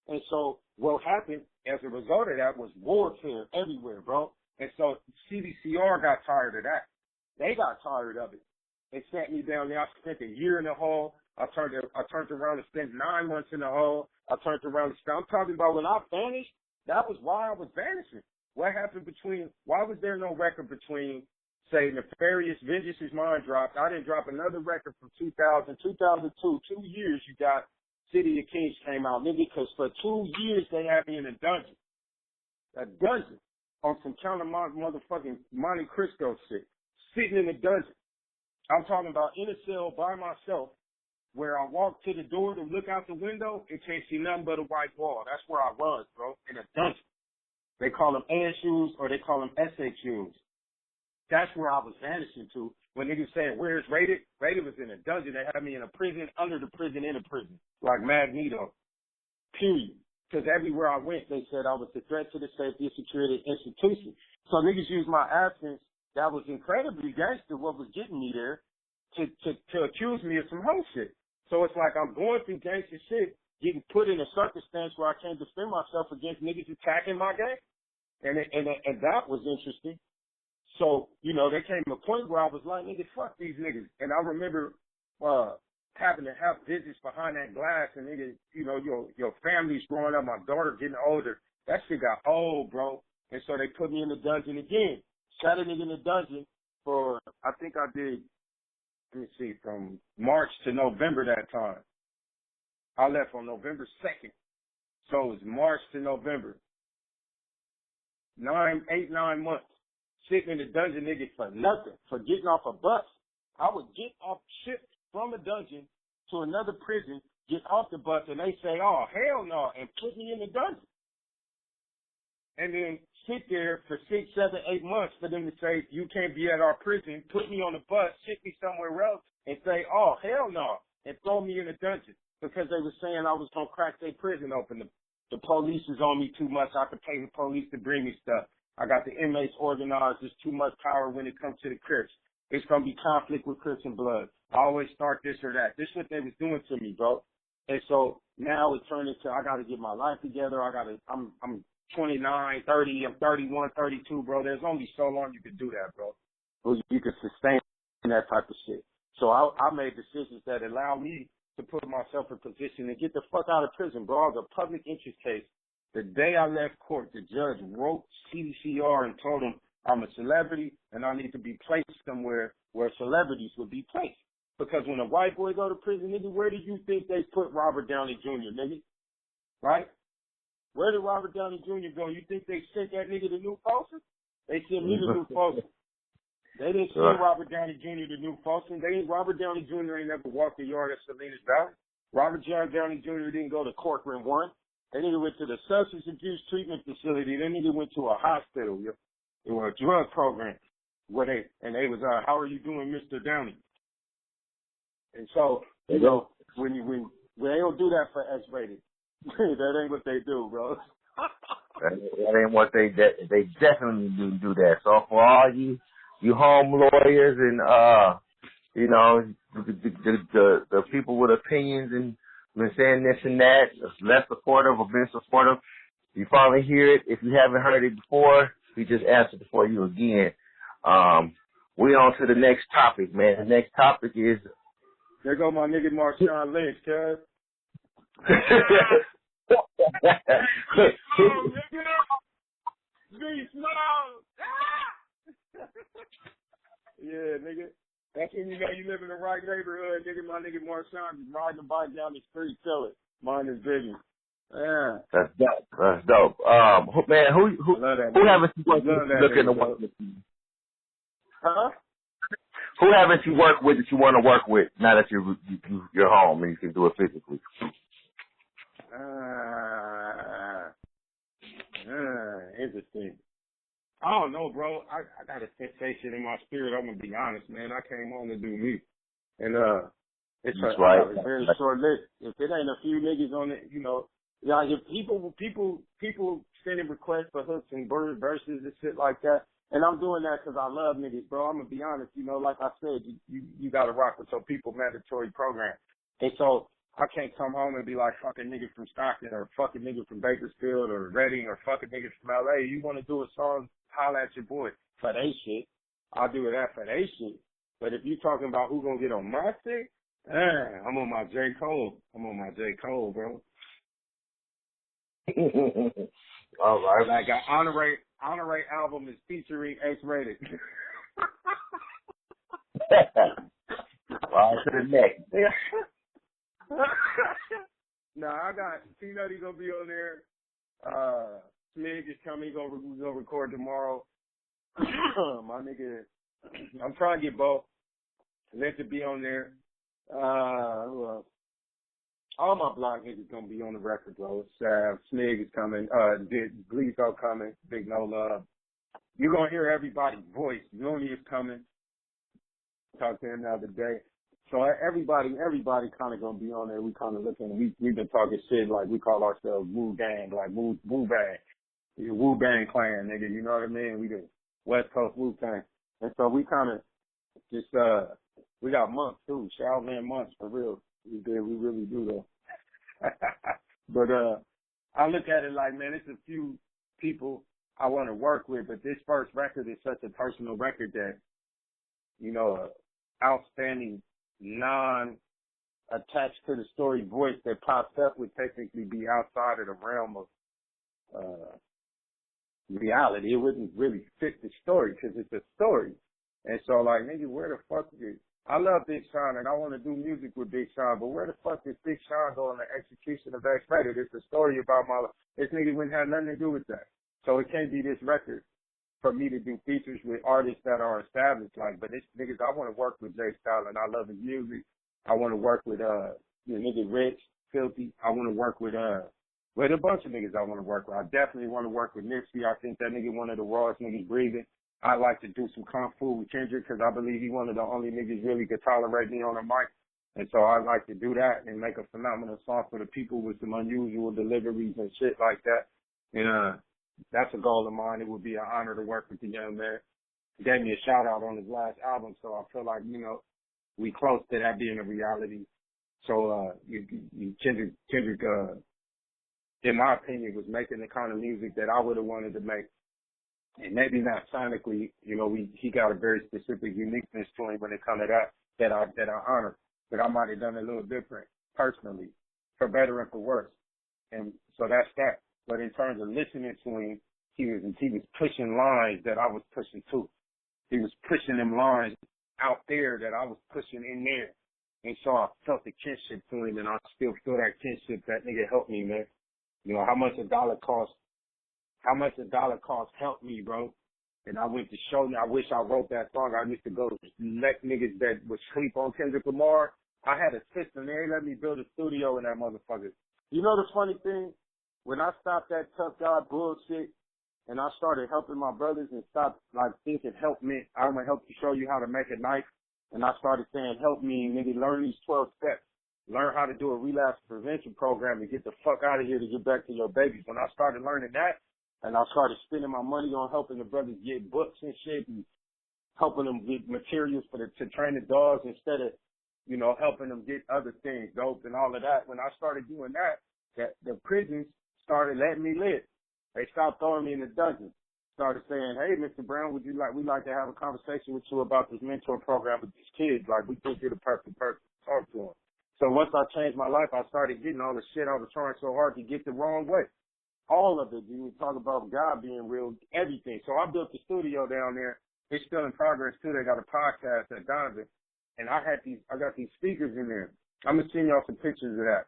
And so what happened as a result of that was warfare everywhere, bro. And so CDCR got tired of that. They got tired of it. They sat me down there. I spent a year in the hole. I turned around and spent 9 months in the hole. I'm talking about when I vanished, that was why I was vanishing. What happened why was there no record between, say, Nefarious Vengeance is Mine dropped. I didn't drop another record from 2000, 2002, 2 years you got City of Kings came out, nigga, because for 2 years they had me in a dungeon. A dungeon on some counter motherfucking Monte Cristo shit. Sitting in a dungeon. I'm talking about in a cell by myself where I walk to the door to look out the window and can't see nothing but a white wall. That's where I was, bro, in a dungeon. They call them ASUs or they call them SHUs. That's where I was vanishing to. When niggas saying, where's Rated? Rated was in a dungeon. They had me in a prison, under the prison, in a prison. Like Magneto. Period. Because everywhere I went, they said I was a threat to the safety and security institution. So niggas used my absence. That was incredibly gangster what was getting me there to accuse me of some whole shit. So it's like I'm going through gangster shit, getting put in a circumstance where I can't defend myself against niggas attacking my gang. And that was interesting. So, there came a point where I was like, nigga, fuck these niggas. And I remember having to have visits behind that glass and nigga, your family's growing up, my daughter getting older. That shit got old, bro. And so they put me in the dungeon again. Sat a nigga in the dungeon for, I think I did let me see, from March to November that time. I left on November 2nd. So it was March to November. 9 months. Sitting in the dungeon, nigga, for nothing. For getting off a bus. I would get off, shipped from a dungeon to another prison, get off the bus, and they say, oh, hell no, and put me in the dungeon. And then sit there for 6, 7, 8 months for them to say, you can't be at our prison, put me on the bus, ship me somewhere else, and say, oh, hell no, and throw me in a dungeon because they were saying I was going to crack their prison open. The police is on me too much. I have to pay the police to bring me stuff. I got the inmates organized. There's too much power when it comes to the Crips. It's going to be conflict with Crips and Blood. I always start this or that. This is what they was doing to me, bro. And so now it turned into I got to get my life together. I'm 29, 30, I'm 31, 32, bro. There's only so long you can do that, bro. You can sustain that type of shit. So I made decisions that allow me to put myself in position and get the fuck out of prison, bro. It was a public interest case. The day I left court, the judge wrote CDCR and told him I'm a celebrity and I need to be placed somewhere where celebrities would be placed. Because when a white boy go to prison, nigga, where do you think they put Robert Downey Jr., nigga? Right? Where did Robert Downey Jr. go? You think they sent that nigga to New Folsom? They sent me to New Folsom. They didn't send Robert Downey Jr. to New Folsom. Robert Downey Jr. ain't never walked the yard at Salinas Valley. Robert Downey Jr. didn't go to Corcoran 1. They nigga went to the substance abuse treatment facility. They nigga went to a hospital or a drug program where they was, how are you doing, Mr. Downey? And so, you know, when they don't do that for X-rated. That ain't what they do, bro. that ain't what they definitely do that. So for all you home lawyers and you know the people with opinions and been saying this and that, less supportive or been supportive, you finally hear it. If you haven't heard it before, we just answered it for you again. We on to the next topic, man. The next topic is there go my nigga Marshawn Lynch, cuz. Yeah, nigga. That's when you know you live in the right neighborhood, nigga. My nigga Marshawn is riding a bike down the street, tell it. Mind his business. Yeah. That's dope. Man, who haven't you worked with looking to work with you? Huh? Who haven't you worked with that you want to work with now that you're home and you can do it physically? Interesting. I don't know, bro. I got a sensation in my spirit. I'm gonna be honest, man. I came home to do me, and it's a very short list. If it ain't a few niggas on it, you know, like if people sending requests for hooks and bird verses and shit like that, and I'm doing that because I love niggas, bro. I'm gonna be honest, you know, like I said, you gotta rock with your people mandatory program, and so. I can't come home and be like fucking nigga from Stockton or fucking nigga from Bakersfield or Reading or fucking nigga from LA. You want to do a song, holla at your boy for they shit. I'll do that for they shit. But if you talking about who gonna get on my shit, I'm on my J. Cole. I'm on my J. Cole, bro. All right. Like an Aunrae album is featuring X-rated. All to the next. Nah, I got T-Nutty gonna be on there. Smig is coming. We're gonna record tomorrow. My nigga, I'm trying to get both. Let to be on there. Who else? All my block niggas gonna be on the record, bro. Smig is coming. Gleezo coming. Big No Love. You're gonna hear everybody's voice. Looney is coming. Talked to him the other day. So everybody kind of gonna be on there. We kind of looking. We've been talking shit like we call ourselves Wu Gang, like Wu Bang, Wu Bang Clan, nigga. You know what I mean? We the West Coast Wu Tang, and so we kind of just we got months too, Shaolin months for real. We really do though. But I look at it like, man, it's a few people I want to work with, but this first record is such a personal record that, you know, outstanding non-attached to the story voice that pops up would technically be outside of the realm of reality. It wouldn't really fit the story because it's a story. And so, like, nigga, where the fuck is I love Big Sean, and I want to do music with Big Sean, but where the fuck does Big Sean go in the execution of X-Rated? It's a story about my life. This nigga wouldn't have nothing to do with that. So it can't be this record for me to do features with artists that are established. Like, but it's niggas, I want to work with Jay Style, and I love his music. I want to work with, nigga Rich, Filthy. I want to work with a bunch of niggas I want to work with. I definitely want to work with Nipsey. I think that nigga one of the rawest niggas breathing. I like to do some kung fu with Kendrick because I believe he one of the only niggas really could tolerate me on the mic. And so I like to do that and make a phenomenal song for the people with some unusual deliveries and shit like that. And that's a goal of mine. It would be an honor to work with the young man. He gave me a shout out on his last album, so I feel like, we close to that being a reality. So Kendrick, in my opinion, was making the kind of music that I would have wanted to make. And maybe not sonically, he got a very specific uniqueness to him when it comes to that I honor. But I might have done a little different personally, for better and for worse. And so that's that. But in terms of listening to him, he was pushing lines that I was pushing too. He was pushing them lines out there that I was pushing in there. And so I felt the kinship to him, and I still feel that kinship. That nigga helped me, man. How much a dollar cost helped me, bro. And I went to show me, I wish I wrote that song. I used to go let niggas that would sleep on Kendrick Lamar. I had a system. They let me build a studio in that motherfucker. The funny thing? When I stopped that tough guy bullshit and I started helping my brothers and stopped thinking help me, I'm going to help you show you how to make a knife. And I started saying help me, nigga, learn these 12 steps. Learn how to do a relapse prevention program and get the fuck out of here to get back to your babies. When I started learning that, and I started spending my money on helping the brothers get books and shit and helping them get materials to train the dogs instead of, helping them get other things, dope and all of that. When I started doing that the prisons started letting me live. They stopped throwing me in the dungeon. Started saying, hey, Mr. Brown, we'd like to have a conversation with you about this mentor program with these kids. We think you're the perfect person to talk to them. So once I changed my life, I started getting all the shit I was trying so hard to get the wrong way. All of it. You talk about God being real, everything. So I built the studio down there. It's still in progress too. They got a podcast at Donovan. And I got these speakers in there. I'm going to send y'all some pictures of that.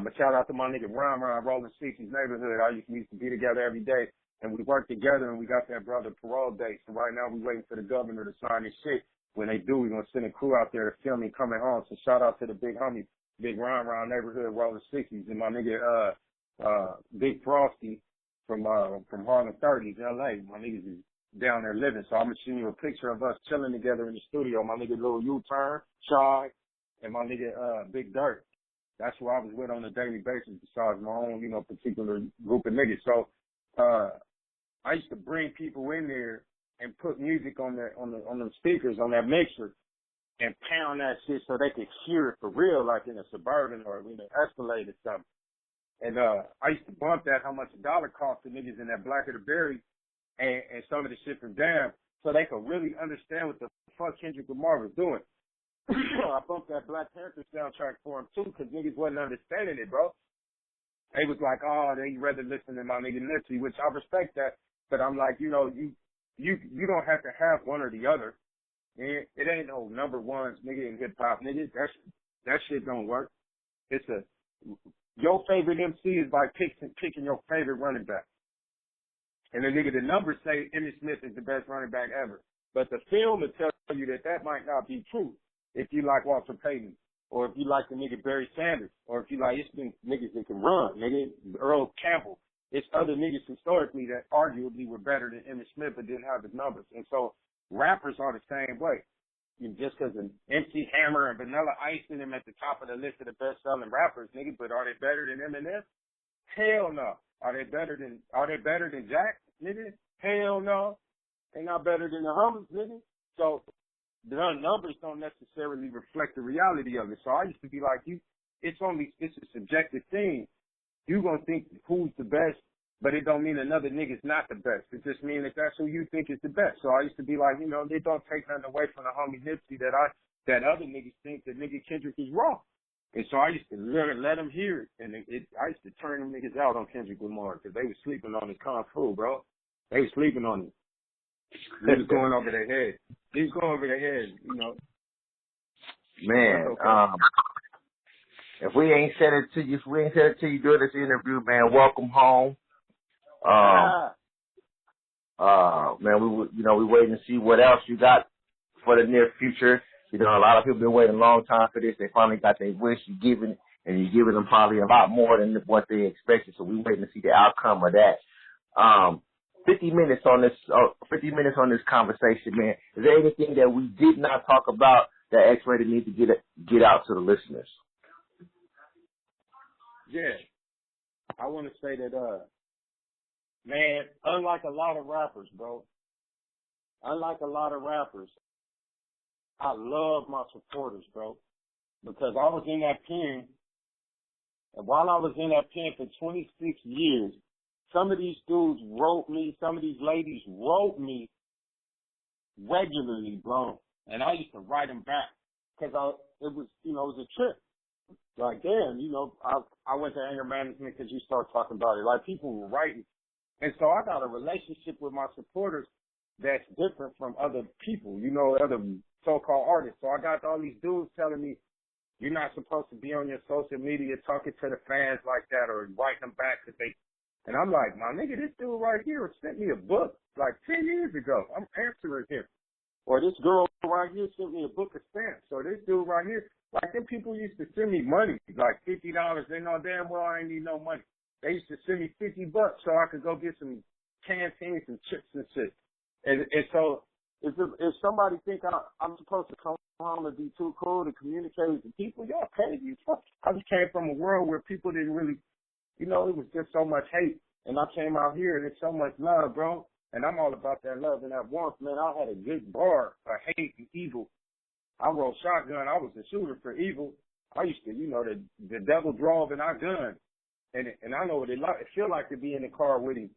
But shout out to my nigga Aunrae Rolling 60s neighborhood. We used to be together every day. And we worked together and we got that brother parole date. So right now we're waiting for the governor to sign his shit. When they do, we're going to send a crew out there to film me coming home. So shout out to the big homie, Big Aunrae neighborhood Rolling 60s, and my nigga, Big Frosty from Harlem 30s, LA. My niggas is down there living. So I'm going to send you a picture of us chilling together in the studio. My nigga Lil U-Turn, Shy, and my nigga, Big Dirt. That's who I was with on a daily basis besides my own, particular group of niggas. So, I used to bring people in there and put music on them speakers, on that mixer, and pound that shit so they could hear it for real, like in a Suburban or in an Escalade or something. And I used to bump that how much a dollar cost the niggas in that Black of the Berry and some of the shit from Damn so they could really understand what the fuck Kendrick Lamar was doing. I bumped that Black Panther soundtrack for him too because niggas wasn't understanding it, bro. They was like, oh, they'd rather listen to my nigga Nipsey, which I respect that. But I'm like, you don't have to have one or the other. It ain't no number ones, nigga, in hip hop, nigga. That shit don't work. Your favorite MC is like picking your favorite running back. And the numbers say Emmitt Smith is the best running back ever. But the film will tell you that might not be true if you like Walter Payton. Or if you like the nigga Barry Sanders, or if you like, it's been niggas that can run, nigga, Earl Campbell. It's other niggas historically that arguably were better than Emmitt Smith but didn't have the numbers. And so rappers are the same way. Just because an MC Hammer and Vanilla Ice in them at the top of the list of the best-selling rappers, nigga, but are they better than Eminem? Hell no. Are they better than Jack, nigga? Hell no. They not better than the Hummers, nigga. So the numbers don't necessarily reflect the reality of it. So I used to be like, it's a subjective thing. You gonna think who's the best, but it don't mean another nigga's not the best. It just means that that's who you think is the best. So I used to be like, they don't take nothing away from the homie Nipsey that other niggas think that nigga Kendrick is wrong. And so I used to let them hear it. And I used to turn them niggas out on Kendrick Lamar because they was sleeping on his kung fu, bro. They was sleeping on him. He was going over their head. Man, if we ain't said it to you, during this interview, man, welcome home. Man, we waiting to see what else you got for the near future. You know, a lot of people been waiting a long time for this. They finally got their wish. You're giving them probably a lot more than what they expected. So we waiting to see the outcome of that. 50 minutes on this conversation, man. Is there anything that we did not talk about that X-Rated need to get out to the listeners? Yeah. I want to say that, man, unlike a lot of rappers, bro, I love my supporters, bro, because I was in that pen, and while I was in that pen for 26 years, some of these dudes wrote me, some of these ladies wrote me regularly, bro, and I used to write them back because it was a trip. Like, damn, I went to anger management because you start talking about it. Like, people were writing. And so I got a relationship with my supporters that's different from other people, other so-called artists. So I got all these dudes telling me, you're not supposed to be on your social media talking to the fans like that or writing them back because they. And I'm like, my nigga, this dude right here sent me a book like 10 years ago. I'm answering him. Or this girl right here sent me a book of stamps. So this dude right here, like them people used to send me money, like $50. They know damn well I ain't need no money. They used to send me $50 so I could go get some canteens and chips and shit. And so if somebody think I'm supposed to come home and be too cool to communicate with the people, y'all crazy as fuck. I just came from a world where people didn't really, it was just so much hate. And I came out here and it's so much love, bro. And I'm all about that love and that warmth, man. I had a good bar for hate and evil. I rolled shotgun. I was a shooter for evil. I used to, the devil drove and I gunned. And I know what it feel like to be in the car with him.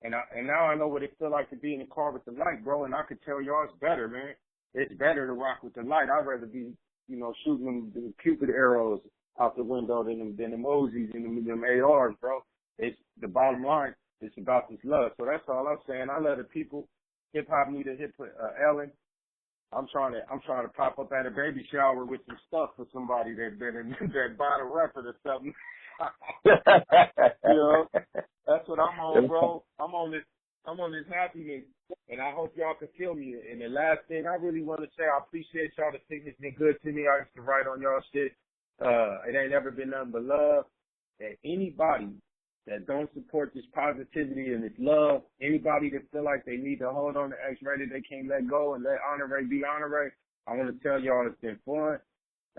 And now I know what it feel like to be in the car with the light, bro. And I could tell y'all it's better, man. It's better to rock with the light. I'd rather be, shooting them Cupid arrows out the window than them Uzis and them ARs, bro. It's the bottom line. It's about this love. So that's all I'm saying. I love the people. Hip hop need a Ellen. I'm trying to pop up at a baby shower with some stuff for somebody that bought a record or something. That's what I'm on, bro. I'm on this happiness, and I hope y'all can feel me. And the last thing I really want to say, I appreciate y'all. The thing has been good to me. I used to write on y'all shit. It ain't never been nothing but love. And anybody that don't support this positivity and this love, anybody that feel like they need to hold on to X-Rated, they can't let go and let Aunrae be Aunrae, I want to tell y'all it's been fun.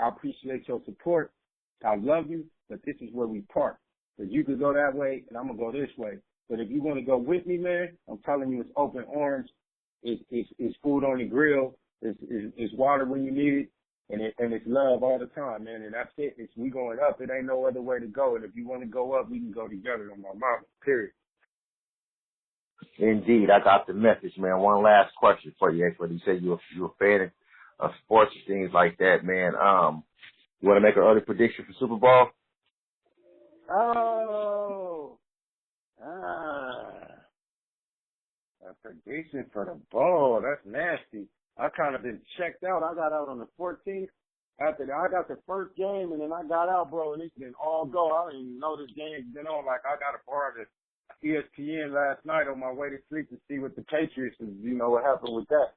I appreciate your support. I love you, but this is where we part. Because you can go that way, and I'm going to go this way. But if you want to go with me, man, I'm telling you, it's open arms. It's food on the grill. It's water when you need it. And it's love all the time, man. And that's it. We going up. It ain't no other way to go. And if you want to go up, we can go together on my mama, period. Indeed. I got the message, man. One last question for you, X. You said you're a fan of sports and things like that, man. You want to make an early prediction for Super Bowl? A prediction for the ball. That's nasty. I kind of been checked out. I got out on the 14th. After that, I got the first game, and then I got out, bro, and it's been all go. I didn't even know this game's been on. Like, I got a part of ESPN last night on my way to sleep to see what the Patriots is, what happened with that.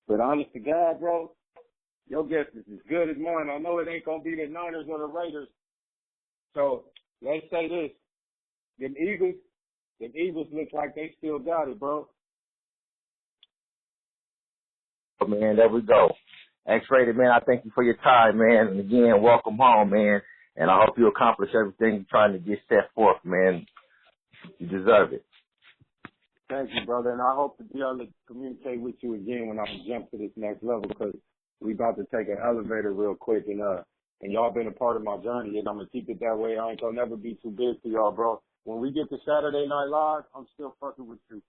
But honest to God, bro, your guess is as good as mine. I know it ain't going to be the Niners or the Raiders. So, let's say this. Them Eagles look like they still got it, bro. Man, there we go. X-Rated, man, I thank you for your time, man. And again, welcome home, man. And I hope you accomplish everything you're trying to get set forth, man. You deserve it. Thank you, brother. And I hope to be able to communicate with you again when I jump to this next level, because we about to take an elevator real quick. And y'all been a part of my journey, and I'm going to keep it that way. I ain't going to never be too big for y'all, bro. When we get to Saturday Night Live, I'm still fucking with you.